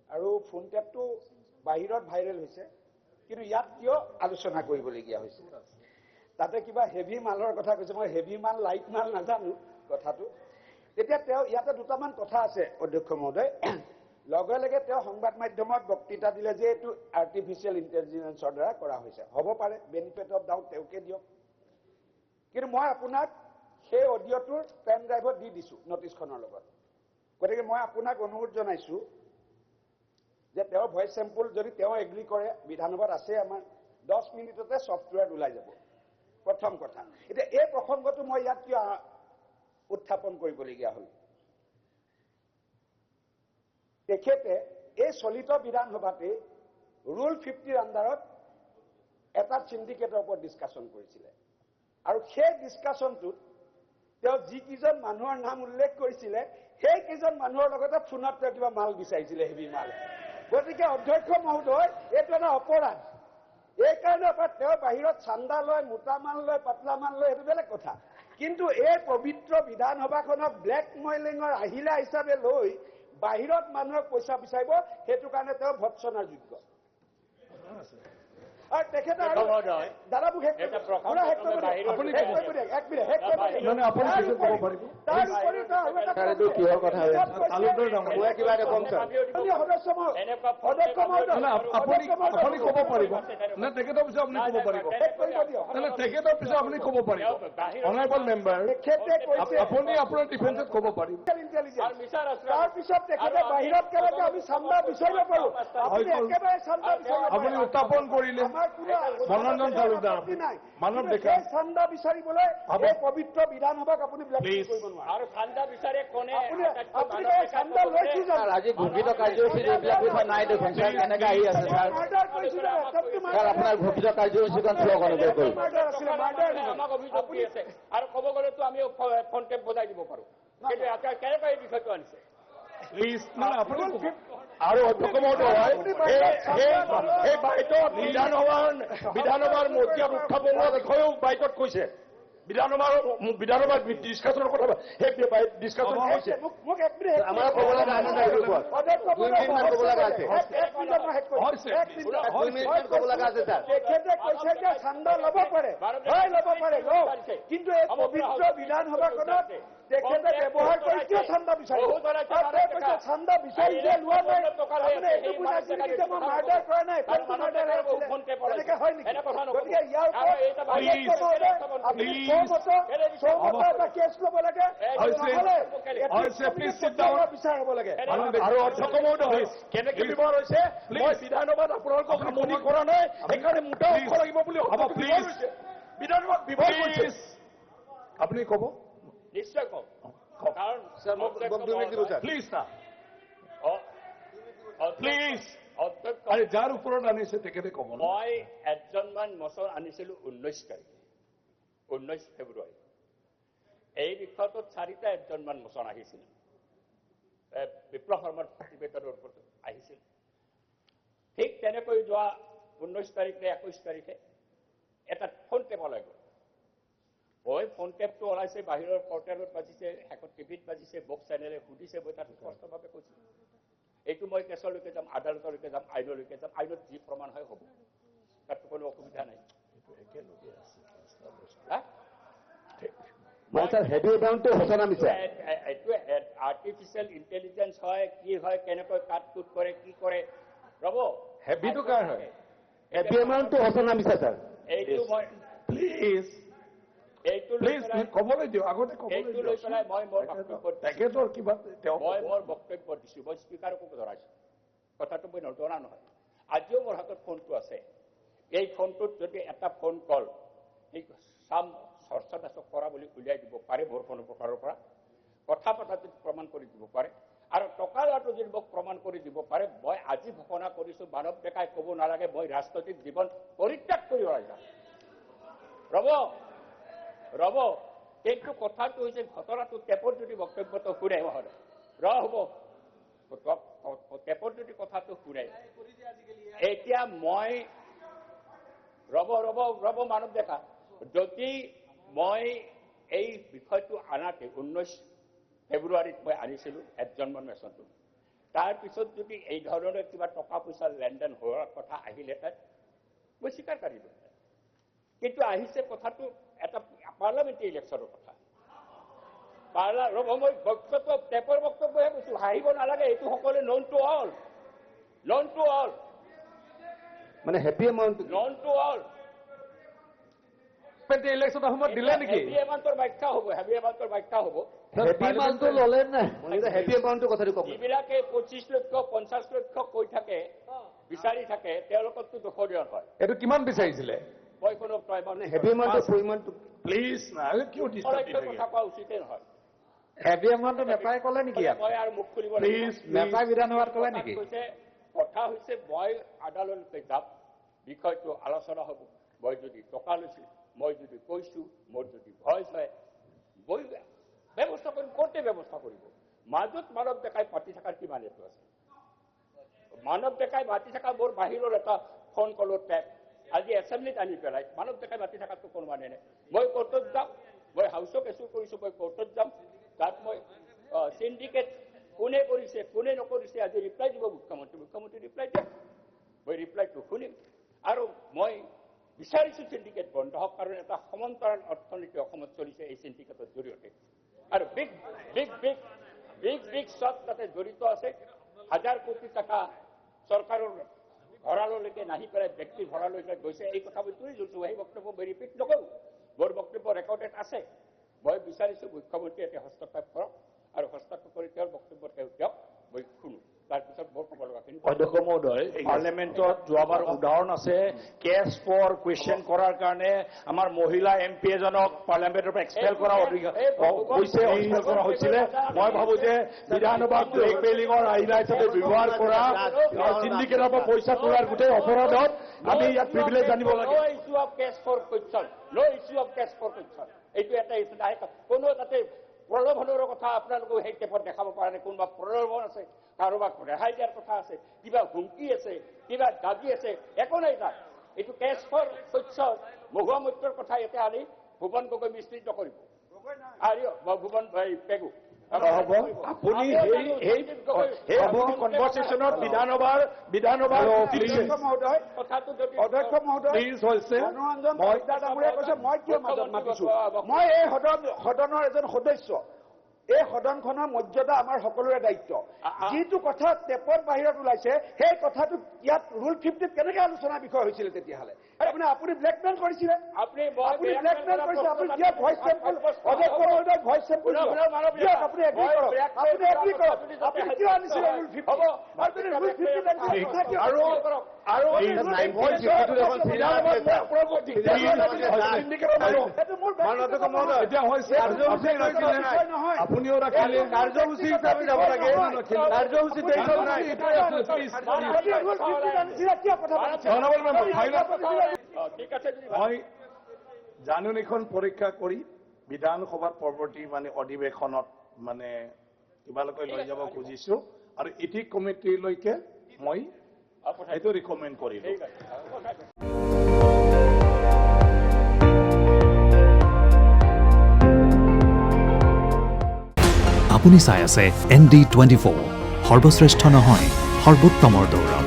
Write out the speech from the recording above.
আৰু ফোন টেপটো বাহিৰত ভাইৰেল হৈছে কিন্তু ইয়াত কিয় আলোচনা কৰিবলগীয়া হৈছে তাতে কিবা হেভি মালৰ কথা কৈছে মই হেভি মাল লাইট মাল নাজানো কথাটো তেতিয়া তেওঁ ইয়াতে দুটামান কথা আছে অধ্যক্ষ মহোদয় লগে লগে তেওঁ সংবাদ মাধ্যমত বক্তৃতা দিলে যে এইটো আৰ্টিফিচিয়েল ইন্টেলিজেন্সৰ দ্বাৰা কৰা হৈছে হ'ব পাৰে বেনিফিট অফ ডাউট তেওঁকে দিয়ক কিন্তু মই আপোনাক সেই অডিঅ'টোৰ পেন ড্ৰাইভত দি দিছো নটিছখনৰ লগত গতিকে মই আপোনাক অনুৰোধ জনাইছো যে তেওঁৰ ভয়েস স্যাম্পল যদি তেওঁ এগ্ৰি কৰে বিধানসভাত আছে আমাৰ 10 মিনিটতে সফটওয়্যাৰ ওলাই যাব প্ৰথম কথা এটা এই প্ৰসংগটো মই ইয়াত কি উত্থাপন কৰিবলগীয়া হ'ল তেখেতে এই চলিত বিধানসভাতে ৰুল 50 ৰ আন্ডাৰত এটা সিন্ডিকেটৰ ওপৰত ডিসকাশন কৰিছিলে আৰু সেই ডিসকাশনটোত তেওঁ যি কিজন মানুহৰ নাম উল্লেখ কৰিছিলে সেই কিজন মানুহৰ লগতে ফোনত কিবা মাল বিচাৰিছিলে হেভি মাল গতিকে অধ্যক্ষ মহোদয় এইটো এটা অপৰাধ এই কাৰণে তেওঁ বাহিৰত চান্দা লয় মোটা মাল লয় পাতলা মাল লয় এইটো বেলেগ কথা কিন্তু এই পবিত্ৰ বিধানসভাখনক ব্লেকমেইলিংৰ আহিলা হিচাপে লৈ বাহিৰত মানুহক পইচা বিচাৰিব সেইটো কাৰণে তেওঁ ভৎসনাৰ যোগ্য আৰ তেখেতে দাদা মোক হেক পুৰা হেক আপুনি এক মিনিট হেক মানে আপুনি কিছু কব পাৰিব তাৰ উপৰি তাৰ এটা কিহৰ কথা আলুদৰ দাম মই কিবা এটা কম স্যাৰ আপুনি সদস্য আপুনি কব পাৰিব না তেখেতৰ পিছত আপুনি কব পাৰিব না তেখেতৰ পিছত আপুনি কব পাৰিব অনাৰেবল মেম্বাৰ আপুনি আপোনাৰ ডিফেন্সত কব পাৰিব তাৰ পিছত তেখেতে বাহিৰত কেনেকৈ আমি চান্দা বিচাৰিব পাৰো আপুনি একেবাৰে চান্দা বিচাৰিব আপুনি উত্থাপন কৰিলে মনোৰঞ্জন তালুকদাৰ মানৱ দেখা চান্দা বিচাৰিবলৈ এই পবিত্ৰ বিধানসভাক আপুনি ব্লেকমেইল কৰিব নোৱাৰে আৰু চান্দা বিচাৰে কোনে আপুনি চান্দা লৈছে জানো আজি ঘোষিত কাৰ্যসূচী এইবিলাক কথা নাই দেখোন স্যাৰ কেনেকৈ আহি আছে স্যাৰ আপোনাৰ ঘোষিত কাৰ্যসূচীখন ফ্ল' কৰিব আমাক অভিযোগ দি আছে আৰু ক'ব গ'লেতো আমি ফোন টেপ বজাই দিব পাৰোঁ কিন্তু কেনেকৈ এই বিষয়টো আনিছে আৰু অধ্যক্ষ মহোদয় এই বাইটত বিধানসভাৰ মজিয়াত উত্থাপনৰ বিষয়েও বাইটত কৈছে বিধানসভাৰ ডিসকাশনৰ কথা সেই ডিসকাশন হৈছে আমাৰ ক'ব লগা আছে তেখেতে কৈছে যে চান্দা ল'ব পাৰে কিন্তু এই পবিত্ৰ বিধানসভাখনত তেখেতে ব্যৱহাৰ কৰি কিয় চান্দা বিচাৰিব চান্দা বিচাৰি যে লোৱা নাই আপুনি এইটো বুজাইছে যে মই মাৰ্ডাৰ কৰা নাই এনেকৈ হয় নেকি গতিকে ইয়াৰ কেছ ল'ব লাগে বিচাৰ হ'ব লাগে আৰু অধ্যক্ষ মহোদয় কেনেকৈ ব্যৱহাৰ হৈছে মই বিধানসভাত আপোনালোকক আমনি কৰা নাই সেইকাৰণে মোটা অংশ লাগিব বুলি বিধানসভাত ব্যৱহাৰ কৰিছে আপুনি ক'ব নিশ্চয় কম কাৰণ প্লিজ যাৰ ওপৰত আনিছে তেখেতে ক'ব মই এজনমান মচন আনিছিলো 19 ফেব্ৰুৱাৰী এই বিষয়টোত 4টা এজনমান মোচন আহিছিল বিপ্লৱ শৰ্মাৰ প্ৰতিবেদনৰ ওপৰত আহিছিল ঠিক তেনেকৈ যোৱা 19 তাৰিখে 21 তাৰিখে এটা ফোন টেপ ওলাই গ'ল ওই ফোন টেপটো ওলাইছে বাহিৰৰ পৰ্টেলত বাজিছে শেষত টিভিত বাজিছে বক্স চেনেলে সুধিছে মই তাত স্পষ্টভাৱে কৈছো এইটো মই কেছলৈকে যাম আদালতলৈকে যাম আইনলৈকে যাম আইনত যি প্ৰমাণ হয় হ'ব তাত কোনো অসুবিধা নাই একেলগে আছে হেভি এমাউণ্টটো ঘোষণা দিছে এইটো আৰ্টিফিচিয়েল ইন্টেলিজেন্স হয় কি হয় কেনেকৈ কাট কুট কৰে কি কৰে ৰব হেভিটো কাৰ হয় হেভি এমাউণ্টটো ঘোষণা দিছে স্যাৰ এইটো মই প্লিজ ক'বলৈ দিওঁ আগতে এইটো লৈ পেলাই মই মোৰ বক্তব্য তেখেতৰ কিবা মই মোৰ বক্তব্য দিছোঁ মই স্পীকাৰকো ধৰাইছোঁ কথাটো মই নজনা নহয় আজিও মোৰ হাতত ফোনটো আছে এই ফোনটোত যদি এটা ফোন কল এই চাম চৰ্চা কৰা বুলি উলিয়াই দিব পাৰে মোৰ কোনো প্ৰকাৰৰ পৰা কথা পতাটো প্ৰমাণ কৰি দিব পাৰে আৰু টকা লোৱাটো যদি মোক প্ৰমাণ কৰি দিব পাৰে মই আজি ঘোষণা কৰিছোঁ মানৱ ডেকাই ক'ব নালাগে মই ৰাজনৈতিক জীৱন পৰিত্যাগ কৰি ওলাই যাম ৰব কিন্তু কথাটো হৈছে ঘটনাটো টেপত যদি বক্তব্যটো শুনে নহ'লে হ'ব টেপত যদি কথাটো শুনে এতিয়া মই ৰব মানৱ ডেকা যদি মই এই বিষয়টো আনাতে 19 ফেব্ৰুৱাৰীত মই আনিছিলোঁ এজনমান মেচনটো তাৰপিছত যদি এই ধৰণৰ কিবা টকা পইচাৰ লেনদেন হোৱাৰ কথা আহিলেহেঁতেন মই স্বীকাৰ কৰিলোঁ। কিন্তু আহিছে কথাটো এটা পাৰ্লামেণ্টাৰী ইলেকশ্যনৰ কথা। মই বক্তব্য টেপৰ বক্তব্যহে কৈছোঁ, হাঁহিব নালাগে, এইটো সকলোৱে নন টু অল, মানে happy amount none to all. ইলেকশ্যনৰ সময়ত দিলে নেকি? হেভি এমাউণ্টৰ ব্যাখ্যা হ'ব, হেভি এমাউণ্টৰ ব্যাখ্যা হ'ব। হেপী এমাউণ্টটো ল'লে নাই? হেপী এমাউণ্টৰ কথাটো কওক। যিবিলাকে 25 লক্ষ 50 লক্ষ কৈ থাকে, বিচাৰি থাকে, তেওঁলোকতো দোষৰীয় হয়। এইটো কিমান বিচাৰিছিলে? মই কোনো হেপী এমাউণ্টৰ পৰিমাণটো প্লিজ কিয় কথা কোৱা উচিতেই নহয়। হেভি এমাউণ্টটো নেতাই ক'লে নেকি? মই আৰু মুখ খুলিব প্লিজ নেতাই বিধানসভাত ক'লে নেকি? কথা হৈছে মই আদালতলৈ যাম, বিষয়টো আলোচনা হ'ব। মই যদি টকা লৈছোঁ, মই যদি কৈছোঁ, মোৰ যদি ভয় হয়, মই ব্যৱস্থা কৰিম, কোৰ্টে ব্যৱস্থা কৰিব। মাজত মানৱ ডেকাই পাতি থকাৰ কিমান এইটো আছে? মানৱ ডেকাই মাতি থকা মোৰ বাহিৰৰ এটা ফোন কলৰ টেপ আজি এছেম্বলিত আনি পেলাই মানৱ ডেকাই মাতি থকাটো কোনো মানে নাই। মই কোৰ্টত যাম, মই হাউচক এছু কৰিছোঁ, মই কোৰ্টত যাম, তাত মই চিণ্ডিকেট কোনে কৰিছে কোনে নকৰিছে আজি ৰিপ্লাই দিব মুখ্যমন্ত্ৰী ৰিপ্লাই দিয়ে, মই ৰিপ্লাইটো শুনিম। আৰু মই বিচাৰিছোঁ চিণ্ডিকেট বন্ধ হওক, কাৰণ এটা সমান্তৰাল অৰ্থনীতি অসমত চলিছে এই চিণ্ডিকেটৰ জৰিয়তে। আৰু big big big big big shot তাতে জড়িত আছে। 1000 কোটি টকা চৰকাৰৰ ভঁৰাললৈকে নাহি পেলাই ব্যক্তিৰ ভঁৰাললৈকে গৈছে, এই কথা মই তুলি ধৰিছোঁ। সেই বক্তব্য মই ৰিপিট নকৰোঁ, মোৰ বক্তব্য ৰেকৰ্ডেড আছে। মই বিচাৰিছোঁ মুখ্যমন্ত্ৰীয়ে এতিয়া হস্তক্ষেপ কৰক, আৰু হস্তক্ষেপ কৰি তেওঁৰ বক্তব্য তেওঁ দিয়ক, মই শুনো। তাৰপিছত মোৰ ক'ব লগাখিনি। অধ্যক্ষ মহোদয়, পাৰ্লিয়ামেণ্টত যোৱাবাৰ উদাহৰণ আছে, কেছ ফৰ কুৱেশ্যন কৰাৰ কাৰণে আমাৰ মহিলা MP এজনক পাৰ্লিয়ামেণ্টৰ পৰা এক্সপেল কৰা হৈছিলে। মই ভাবো যে বিধানসভাত ব্লেকমেইলিঙৰ আহিলা হিচাপে ব্যৱহাৰ কৰা, চিণ্ডিকেটৰ পৰা পইচা তোলাৰ গোটেই অপৰাধত আমি ইয়াত প্ৰিভিলেজ জানিব লাগে। No issue of cash for question, no issue of cash for question, এইটো এটা ইছ্যু নাই। কোনো তাতে প্ৰলোভনৰ কথা আপোনালোকে সেই টেপত দেখাব পৰা নাই। কোনোবা প্ৰলোভন আছে, কাৰোবাক ৰেহাই দিয়াৰ কথা আছে, কিবা হুমকি আছে, কিবা দাবী আছে, একো নাই তাত। এইটো কেছ ফৰ কুৱেশ্যন মহুৱা মৈত্ৰৰ কথা ইয়াতে আনি ভুৱন গগৈ মিশ্ৰিত কৰিব। ভুৱন পেগু আপুনি সেই কনভাৰ্চেশ্যনত বিধানসভাৰ অধ্যক্ষ মহোদয় মনোৰঞ্জন ডাঙৰীয়াই কৈছে মই কিয় মাজত মাতিছোঁ? মই এই সদনৰ এজন সদস্য। এই সদনখনৰ মৰ্যাদা আমাৰ সকলোৰে দায়িত্ব। যিটো কথা টেপৰ বাহিৰত ওলাইছে সেই কথাটো ইয়াত ৰুল 50 কেনেকৈ আলোচনাৰ বিষয় হৈছিলে? তেতিয়াহ'লে আপুনি ব্লেকমেইল কৰিছিলে, আপুনি ব্লেকমেইল কৰিছে। আপুনি দিয়ক ভইচ চেম্পল, অধ্যক্ষ মহোদয় ভইচ চেম্পল দিয়ক, আপুনি এগ্ৰী কৰক, আপুনি এগ্ৰী কৰক। আপুনি কিয় আনিছিলে ৰুল 50? আপুনি ৰুল 50 আনিছিলে কথা কিয়? আৰু আপুনিও ৰাখিলে কাৰ্যসূচী হিচাপে যাব লাগে, কাৰ্যসূচীত মই জাননীখন পৰীক্ষা কৰি বিধানসভাত পৰৱৰ্তী অধিৱেশনত কিবালৈকে লৈ যাব খুজিছোঁ, আৰু ইথিক কমিটিলৈকে মই সেইটো ৰিকমেণ্ড কৰিলোঁ। আপুনি চাই আছে ND24, সৰ্বশ্ৰেষ্ঠ নহয় সৰ্বোত্তমৰ দৌৰ।